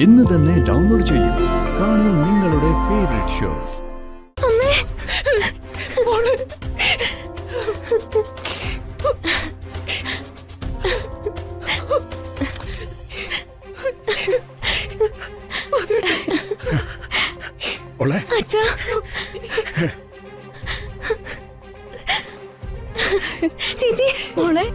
ഇന്ന് തന്നെ ഡൗൺലോഡ് ചെയ്യൂ. കാണൂ നിങ്ങളുടെ ഫേവറേറ്റ് ഷോസ്. ചേച്ചി മോളെ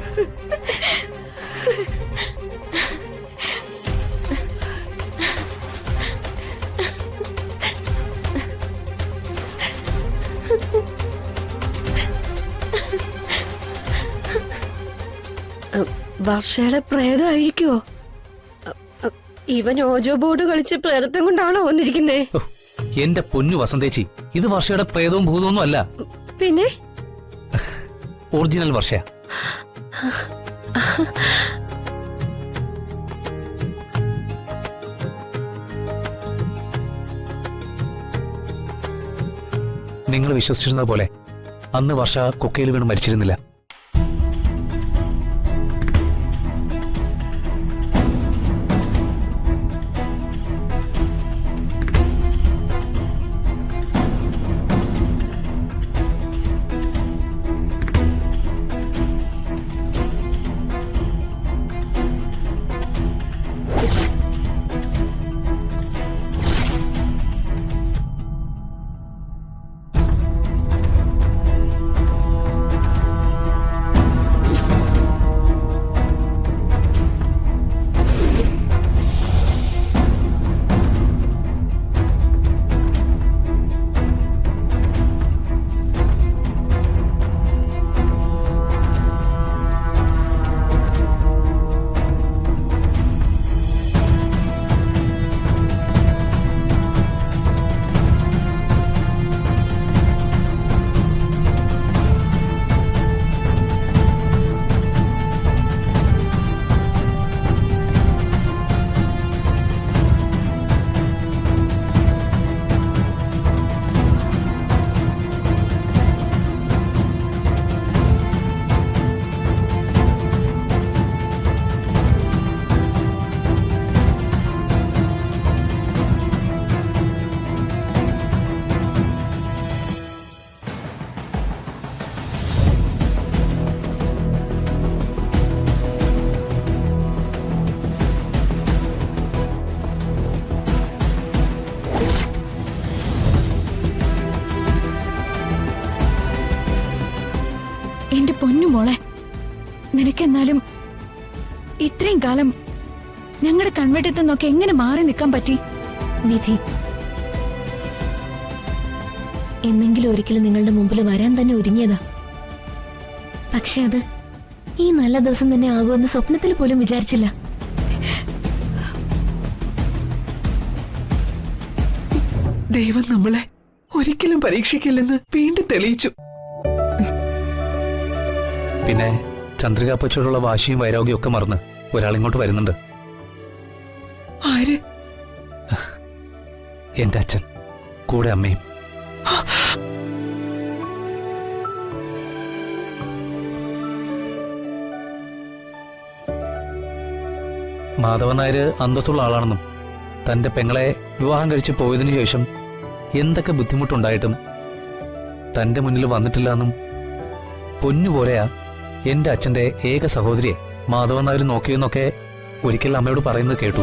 വർഷയുടെ പ്രേതമായിരിക്കോ? ഇവൻ ഓജോ ബോർഡ് കളിച്ച് പ്രേതത്വം കൊണ്ടാണോ വന്നിരിക്കുന്നേ? എന്റെ പൊന്നു വസന്തേച്ചി, ഇത് വർഷയുടെ പ്രേതവും ഭൂതമൊന്നും അല്ല. പിന്നെ ഒറിജിനൽ വർഷ. നിങ്ങൾ വിശ്വസിച്ചിരുന്നത് പോലെ അന്ന് വർഷ കൊക്കയിൽ വീണ് മരിച്ചിരുന്നില്ല. എന്റെ പൊന്നു മോളെ, നിനക്കെന്നാലും ഇത്രയും കാലം ഞങ്ങളുടെ കൺവെട്ടത്തിൽ നിന്നൊക്കെ എങ്ങനെ മാറി നിൽക്കാൻ പറ്റി? വിധി എന്നെങ്കിലും ഒരിക്കലും നിങ്ങളുടെ മുമ്പിൽ വരാൻ തന്നെ ഒരുങ്ങിയതാ. പക്ഷെ അത് ഈ നല്ല ദിവസം തന്നെ ആകുമെന്ന് സ്വപ്നത്തിൽ പോലും വിചാരിച്ചില്ല. ദൈവം നമ്മളെ ഒരിക്കലും പരീക്ഷിക്കില്ലെന്ന് വീണ്ടും തെളിയിച്ചു. പിന്നെ ചന്ദ്രികാപ്പച്ചോടുള്ള വാശിയും വൈരാഗ്യവും ഒക്കെ മറന്ന് ഒരാളിങ്ങോട്ട് വരുന്നുണ്ട്. ആര്? എന്റെ അച്ഛൻ, കൂടെ അമ്മയും. മാധവൻ നായർ അന്തസ്സുള്ള ആളാണെന്നും തന്റെ പെങ്ങളെ വിവാഹം കഴിച്ച് പോയതിനു ശേഷം എന്തൊക്കെ ബുദ്ധിമുട്ടുണ്ടായിട്ടും തന്റെ മുന്നിൽ വന്നിട്ടില്ല എന്നും പൊന്നുപോലെയാ എന്റെ അച്ഛന്റെ ഏക സഹോദരിയെ മാധവൻ നായർ നോക്കിയെന്നൊക്കെ ഒരിക്കൽ അമ്മയോട് പറയുന്നത് കേട്ടു.